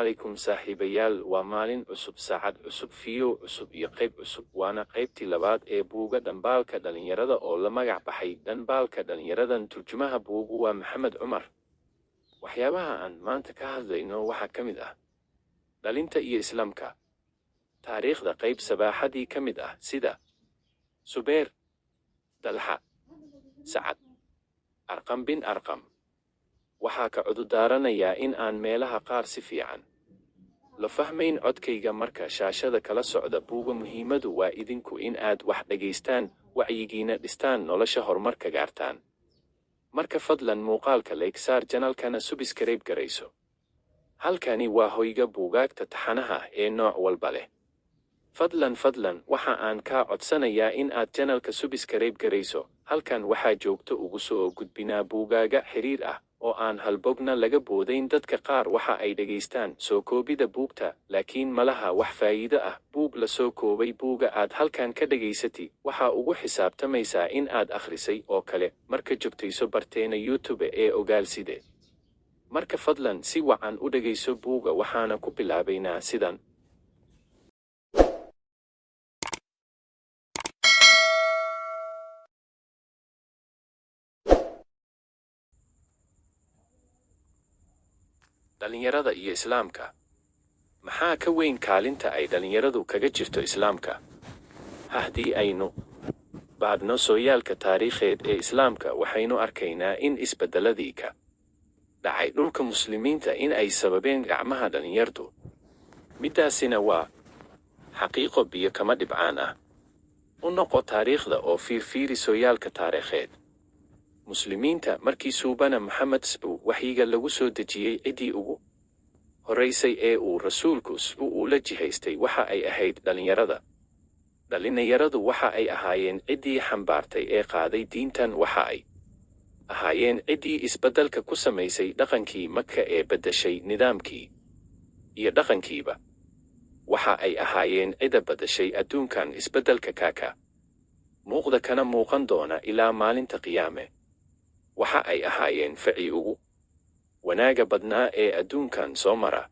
calaykum saaxiibayaal, waa maalin cusub, saacad cusub, fiyo cusub iyo qayb cusub. Waana qaybtii labaad ee buugga Dhanbaalka Dhalinyarada oo la magac baxay Dhanbaalka Dhalinyaradan. Turjumaha buuggu waa Maxamed Cumar. Waxyaabaha aan maanta ka hadlayno waxaa ka mid ah dhalinta iyo Islaamka. Taariikhda qayb sabaaxadii ka mid ah sida Subeer, Dalxa, Sacad, Arqam bin Arqam. waxaa ka cududaaranayaa in aan meelaha qaar si fiican la fahmayn codkayga marka shaashada kala socda buugga. Muhiimadu waa idinku in aad wax dhagaystaan, wacyigiina dhistaan, nolosha horumarka gaartaan. Marka fadlan muuqaalka like saar, janalkana subscribe garayso. Halkani waa hoyga buugaagta taxanaha ee nooc walba leh. Fadlan waxa aan kaa codsanayaa in aad janalka subscribe garayso. Halkan waxaa joogto ugu soo gudbinaa buugaaga xiriir ah oo aan halbogna laga boodayn. Dadka qaar waxa ay dhegaystaan soo koobida buugta, laakiin malaha wax faa'iido ah. Buug la soo koobay buugga aad halkan ka dhegaysatay waxa ugu xisaabtamaysaa in aad akhrisay oo kale marka joogtayso barteena YouTube ee Ogaalside. Marka fadlan si wacan u dhegayso buugga, waxaana ku bilaabaynaa sidan. Dhalinyarada iyo Islaamka. Maxaa ka weyn kaalinta ay dhalinyaradu kaga jirto Islaamka? Haddii aynu baadhno sooyaalka taariikheed ee Islaamka, waxaynu arkaynaa in isbeddeladii ka dhacay dhulka muslimiinta in ay sababeen gacmaha dhalinyartu. Midaasina waa xaqiiqo biyo kama dhibcaan ah. U noqo taariikhda oo fiirfiiri sooyaalka taariikheed. Muslimiinta markii suubana Maxamed waxyiga lagu soo dejiyey ciddii ugu horeysay ee uu rasuulku uu la jihaystay waxa ay ahayd dhalinyarada. Dhalinyaradu waxa ay ahaayeen ciddii xambaartay ee qaaday diintan. Waxa ay ahaayeen ciddii isbeddelka ku samaysay dhaqankii Maka ee beddeshay nidaamkii iyo dhaqankiiba. Waxa ay ahaayeen cidda beddeshay adduunkan isbeddelka kaka muuqda kana muuqan doona ilaa maalinta qiyaame. Waxa ay ahaayeen ficii ugu wanaaga badnaa ee adduunkan soo mara.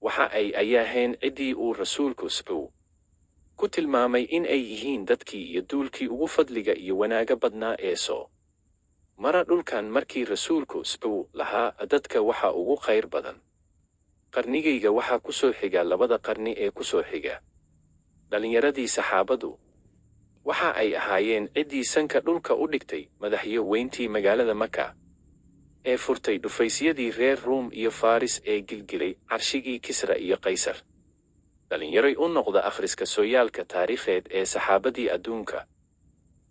Waxa ay ayaaheen ciddii uu rasuulku ku tilmaamay in ay yihiin dadkii iyo duulkii ugu fadliga iyo wanaaga badnaa ee soo mara dhulkan. Markii rasuulku lahaa dadka waxa ugu khayr badan qarnigayga, waxaa ku soo xiga labada qarni ee ku soo xiga. Dhalinyaradii saxaabadu waxa ay ahaayeen ciddii sanka dhulka u dhigtay madaxyo weyntii magaalada Maka ee furtay dhufaysyadii reer Ruum iyo Faris ee gilgilay carshigii Kisra iyo Qaysar. Dhalinyaray u noqda akhriska sooyaalka taariikheed ee saxaabadii adduunka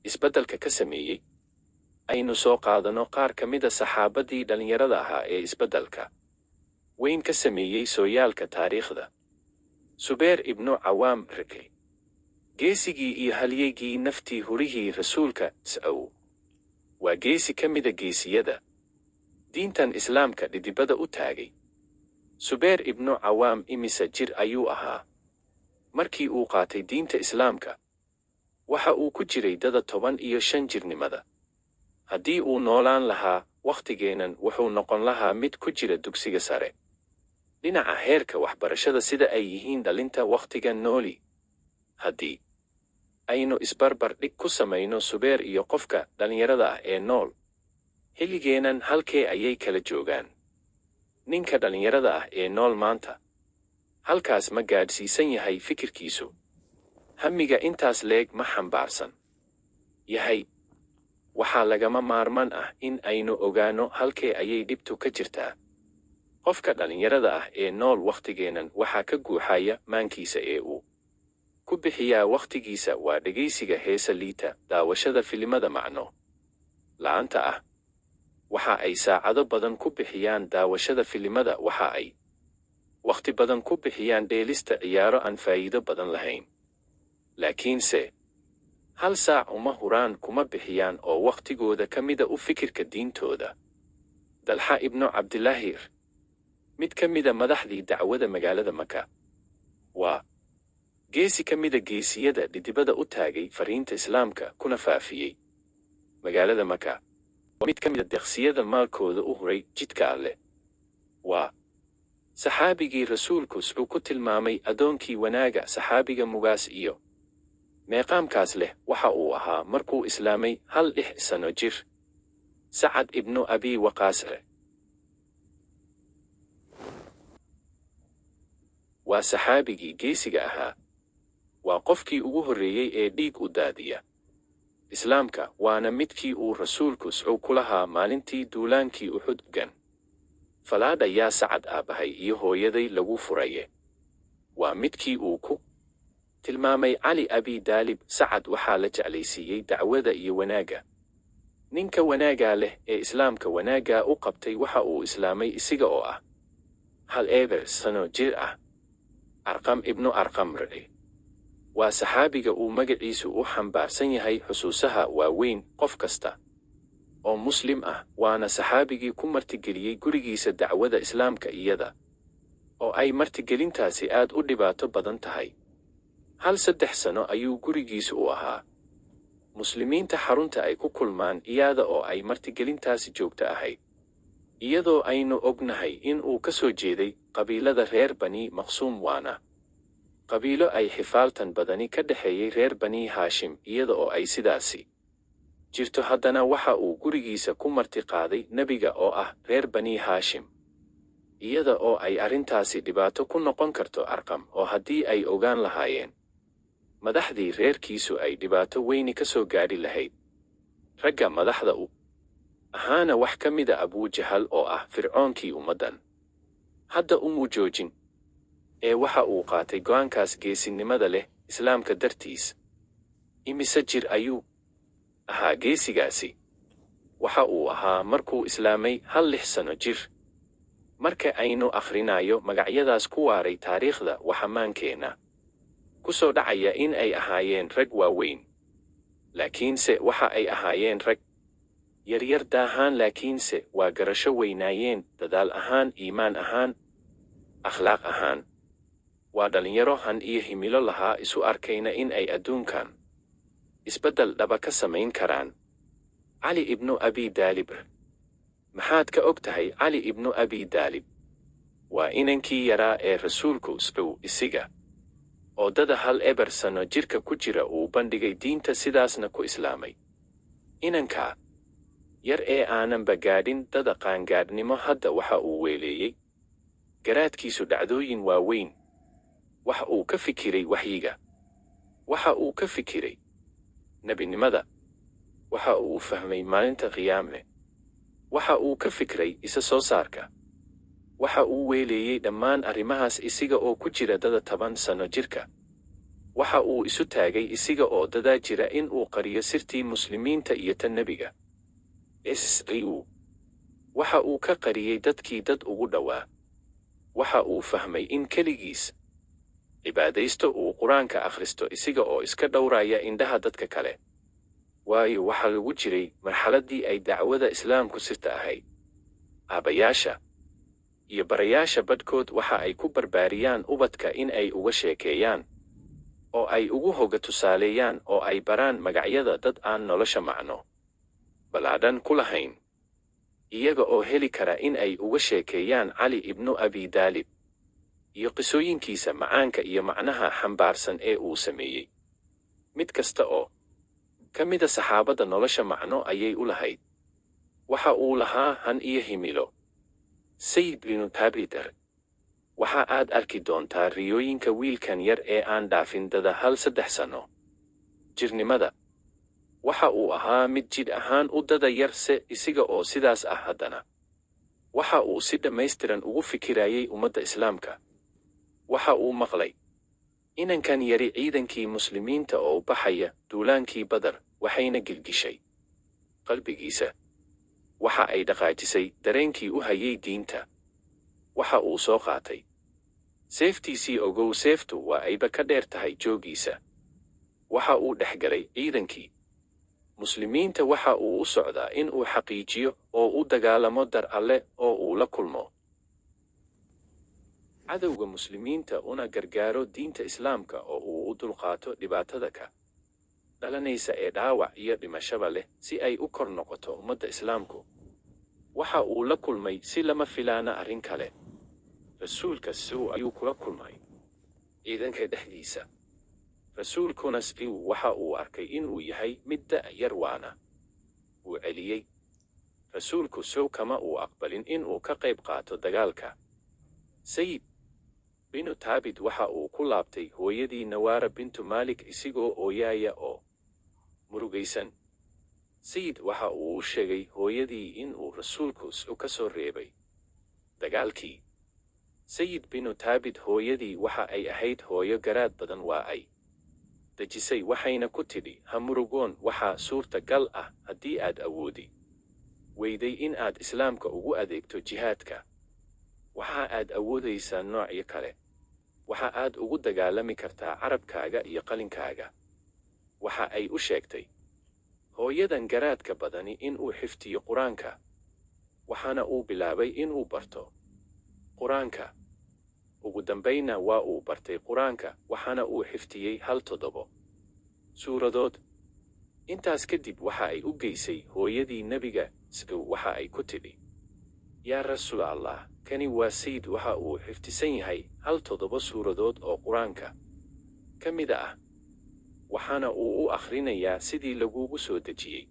isbeddelka ka sameeyey. Aynu soo qaadano qaar ka mida saxaabadii dhalinyarada ahaa ee isbeddelka weyn ka sameeyey sooyaalka taariikhda. Subeer ibnu Cawaam Rikay, geesigii iyo halyeygii naftii hurihii rasuulka waa geesi ka mida geesiyada diintan Islaamka dhidibada u taagay. Subeer ibnu Cawaam imise jir ayuu ahaa markii uu qaatay diinta Islaamka? Waxa uu ku jiray dada 15 jirnimada. Haddii uu noolaan lahaa wakhtigeenan, wuxuu noqon lahaa mid ku jira dugsiga sare. Dhinaca heerka waxbarashada sida ay yihiin dhalinta wakhtigan nooli, haddii aynu isbarbar dhig ku samayno Subeer iyo qofka dhalinyarada ah ee nool xilligeenan, halkee ayay kala joogaan? Ninka dhalinyarada ah ee nool maanta halkaas ma gaadhsiisan yahay fikirkiisu? Hamiga intaas leeg ma xambaarsan yahay? Waxaa lagama maarmaan ah in aynu ogaano halkee ayay dhibtu ka jirtaa. Qofka dhalinyarada ah ee nool wakhtigeenan waxaa ka guuxaya maankiisa ee uu ku bixiyaa wakhtigiisa waa dhegaysiga heesa liita, daawashada filimada macno la'aanta ah. Waxa ay saacado badan ku bixiyaan daawashada filimada. Waxa ay wakhti badan ku bixiyaan dheelista ciyaaro aan faa'iido badan lahayn. Laakiinse hal saac uma huraan kuma bixiyaan oo wakhtigooda ka mida u fikirka diintooda. Dalxa ibnu Cabdillaahir, mid ka mida madaxdii dacwada magaalada Maka, waa geesi ka mida geesiyada dhidibada u taagay fariinta Islaamka kuna faafiyey magaalada Maka. Waa mid ka mida deeqsiyada maalkooda u huray jidka Alle. Waa saxaabigii rasuulku wuxuu ku tilmaamay addoonkii wanaaga saxaabiga mugaas iyo meeqaamkaas leh waxa uu ahaa markuu islaamay 6 sano jir. Sacad ibnu Abi Waqaas waa saxaabigii geesiga ahaa. waa qofkii ugu horreeyey ee dhiig u daadiya islaamka, waana midkii uu rasuulku ku lahaa maalintii duulaankii Uxud gan. falaadha yaa Sacad aabbahay iyo hooyaday lagu furaye. waa midkii uu ku tilmaamay Cali Abi Daalib. Sacad waxaa la jeclaysiiyey dacwada iyo wanaagga. ninka wanaagga leh ee islaamka wanaagga u qabtay waxa uu islaamay isiga oo ah 1 sano jir ah. Arqam ibnu Arqam waa saxaabiga uu magaciisu u xambaarsan yahay xusuusaha waaweyn qof kasta oo muslim ah, waana saxaabigii ku martigeliyey gurigiisa dacwada islaamka iyada oo ay martigelintaasi aad u dhibaato badan tahay. 3 sano ayuu gurigiisu u ahaa. muslimiinta xarunta ay ku kulmaan iyada oo ay martigelintaasi joogto ahayd, iyadoo aynu ognahay in uu ka soo jeeday qabiilada reer Bani Maqsuum, waana qabiilo ay xifaaltan badani ka dhexeeyey reer Bani Haashim. iyada oo ay sidaasi jirto, haddana waxa uu gurigiisa ku martiqaaday nebiga oo ah reer Bani Haashim, iyada oo ay arrintaasi dhibaato ku noqon karto Arqam, oo haddii ay ogaan lahaayeen madaxdii reerkiisu ay dhibaato weyni ka soo gaadhi lahayd. ragga madaxda u ahaana wax ka mida Abu Jahal oo ah fircoonkii ummaddan. hadda umuu joojin ee waxa uu qaatay go'aankaas geesinimada leh islaamka dartiis. imise jir ayuu ahaa geesigaasi? waxa uu ahaa markuu islaamay 6 sano jir. marka aynu akhrinayo magacyadaas ku waaray taariikhda, waxa maankeena ku soo dhacaya in ay ahaayeen rag waaweyn, laakiinse waxa ay ahaayeen rag yaryar daahaan, laakiinse waa garasho weynaayeen dadaal ahaan, iimaan ahaan, akhlaaq ahaan. waa dhalinyaro han iyo himilo lahaa, isu arkayna in ay adduunkan isbeddel dhaba ka samayn karaan. Cali ibnu Abi Daalib. maxaad ka og tahay Cali ibnu Abi Daalib? waa inankii yaraa ee rasuulku isiga oo dada 1 sano jirka ku jira uu bandhigay diinta, sidaasna ku islaamay. inanka yar ee aananba gaadhin dada qaangaadhnimo hadda waxa uu weeleeyey garaadkiisu dhacdooyin waaweyn. waxa uu ka fikiray waxyiga, waxa uu ka fikiray nebinimada, waxa uu fahmay maalinta qiyaame, waxa uu ka fikray isa soo saarka. waxa uu weeleeyey dhammaan arrimahaas isiga oo ku jira dada 10 sano jirka. waxa uu isu taagay isiga oo dadaa jira in uu qariyo sirtii muslimiinta iyo tan nebiga. waxa uu ka qariyey dadkii dad ugu dhowaa. waxa uu fahmay in keligiis cibaadaysto uu qur-aanka akhristo isiga oo iska dhowraya indhaha dadka kale. waayo waxa lagu jiray marxaladdii ay dacwada islaamku sirta ahayd. aabbayaasha iyo barayaasha badhkood waxa ay ku barbaariyaan ubadka in ay uga sheekeeyaan oo ay ugu hoga tusaaleeyaan oo ay baraan magacyada dad aan nolosha macno balaadhan ku lahayn, iyaga oo heli kara in ay uga sheekeeyaan Cali ibnu Abi Daalib iyo qisooyinkiisa macaanka iyo macnaha xambaarsan ee uu sameeyey. mid kasta oo ka mida saxaabada nolosha macno ayay u lahayd. waxa uu lahaa han iyo himilo. Sayid binu Taabidar. waxa aad arki doontaa riyooyinka wiilkan yar ee aan dhaafin dada 3 sano jirnimada. waxa uu ahaa mid jidh ahaan u dada yarse isiga oo sidaas ah, haddana waxa uu si dhammaystiran ugu fikirayay ummadda islaamka. waxa uu maqlay inankan yari ciidankii muslimiinta oo baxaya duulaankii Badar, waxayna gilgishay qalbigiisa. waxa ay dhaqaajisay dareenkii u hayay diinta. waxa uu soo qaatay seeftiisii. ogow, seeftu waa ayba ka dheer tahay joogiisa. waxa uu dhex galay ciidankii muslimiinta. waxa uu u socdaa in uu xaqiijiyo oo u dagaalamo dar alle oo uu la kulmo cadowga muslimiinta, una gargaaro diinta islaamka oo uu u dulqaato dhibaatada ka dhalanaysa ee dhaawac iyo dhimashaba leh, si ay u kor noqoto ummadda islaamku. waxa uu la kulmay si lama filaana arrin kale. rasuulka siuu ayuu kula kulmay ciidanka dhexdiisa. rasuulkuna siuu waxa uu arkay inuu yahay mid da'yar waana uu celiyey. rasuulku sow kama uu aqbalin inuu ka qayb qaato dagaalka. sayid binu taabit waxa uu ku laabtay hooyadii nawaara bintu maalik isigoo ooyaaya oo murugaysan. sayid waxa uu u sheegay hooyadii inuu rasuulku ka soo reebay dagaalkii. sayid binu taabit hooyadii waxa ay ahayd hooyo garaad badan, waa ay dejisay waxayna ku tidhi, ha murugoon, waxaa suurtagal ah haddii aad awoodi weyday in aad islaamka ugu adeegto jihaadka, waxa aad awoodaysaa noocyo kale. waxa aad ugu dagaalami kartaa carabkaaga iyo qalinkaaga. waxa ay u sheegtay hooyadan garaadka badani inuu xifdiyo qur-aanka, waxaana uu bilaabay inuu barto qur-aanka. ugu dambayna waa uu bartay qur-aanka, waxaana uu xifdiyey 7 suuradood. intaas kadib waxa ay u geysay hooyadii nebiga. waxa ay ku tidhi, yaa rasuul allah, kani waa sayid, waxa uu xifdisan yahay 7 suuradood oo qur-aanka ka mid ah, waxaana uu u akhrinayaa sidii lagugu soo dejiyey.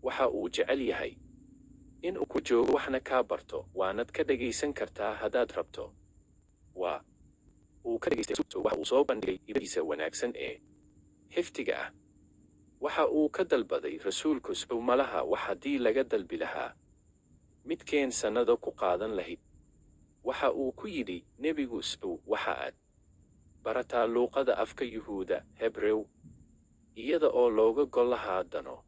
waxa uu jecel yahay in uu ku joogo waxna kaa barto, waanad ka dhegaysan kartaa haddaad rabto. waa uu ka dhegaystay rasuulku waxa uu soo bandhigay hibadiisa wanaagsan ee xifdiga ah. waxa uu ka dalbaday rasuulku sow malaha wax haddii laga dalbi lahaa midkeen sannado ku qaadan lahayd. waxa uu ku yidhi nebigu, sow waxa aad barataa luuqada afka yuhuuda hebrew, iyada oo looga gol lahaa dano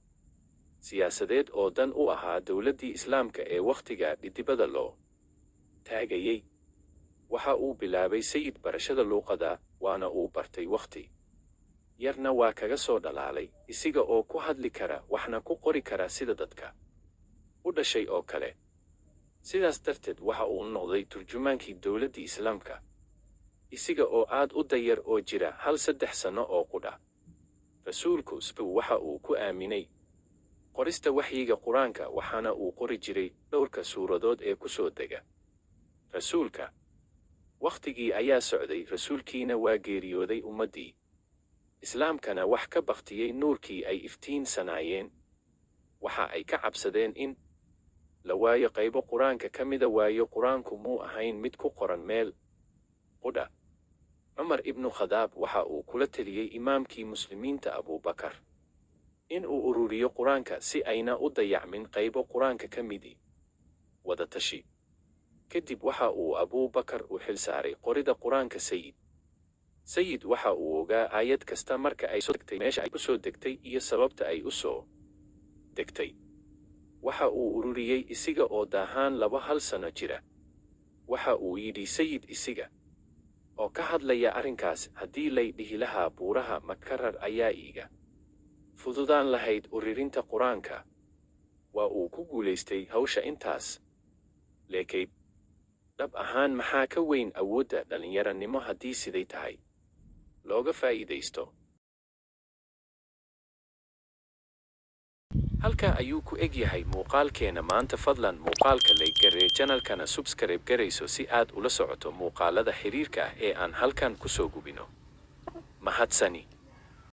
siyaasadeed oo dan u ahaa dowladdii islaamka ee wakhtiga dhidibada loo taagayey. waxa uu bilaabay sayid barashada luuqada, waana uu bartay wakhti yarna waa kaga soo dhalaalay, isiga oo ku hadli kara waxna ku qori kara sida dadka u dhashay oo kale. sidaas darteed waxa uu noqday turjumaankii dowladdii islaamka, isiga oo aad u dayar oo jira 3 sano oo qudha. rasuulku waxa uu ku aaminay qorista waxyiga qur-aanka, waxaana uu qori jiray dhowrka suuradood ee ku soo dega rasuulka. wakhtigii ayaa socday, rasuulkiina waa geeriyooday. ummaddii islaamkana wax ka baktiyey nuurkii ay iftiinsanaayeen. waxa ay ka cabsadeen in la waayo qaybo qur-aanka ka mida, waayo qur-aanku muu ahayn mid ku qoran meel qudha. cumar ibnu khadaab waxa uu kula teliyey imaamkii muslimiinta abubakar in uu ururiyo qur-aanka si ayna u dayacmin qaybo qur-aanka ka midii. wada tashi kadib waxa uu abubakar u xil saaray qorida qur-aanka sayid. sayid waxa uu ogaa aayad kasta marka ay soo degtay, meesha ay ku soo degtay iyo sababta ay u soo degtay. waxa uu ururiyey isiga oo daahaan 2 sano jira. waxa uu yidhi sayid isiga oo ka hadlaya arrinkaas, haddii lay dhihi lahaa buuraha makarar ayaa iiga fududaan lahayd ururinta qur-aanka. waa uu ku guulaystay hawsha intaas leekayd. dhab ahaan maxaa ka weyn awoodda dhallinyaranimo haddii siday tahay looga faa'iidaysto. halkaa ayuu ku eg yahay muuqaalkeena maanta. fadlan muuqaalka like garee, channelkana subscribe garayso si aad ula socoto muuqaalada xiriirka ah ee aan halkan ku soo gubino. mahadsani.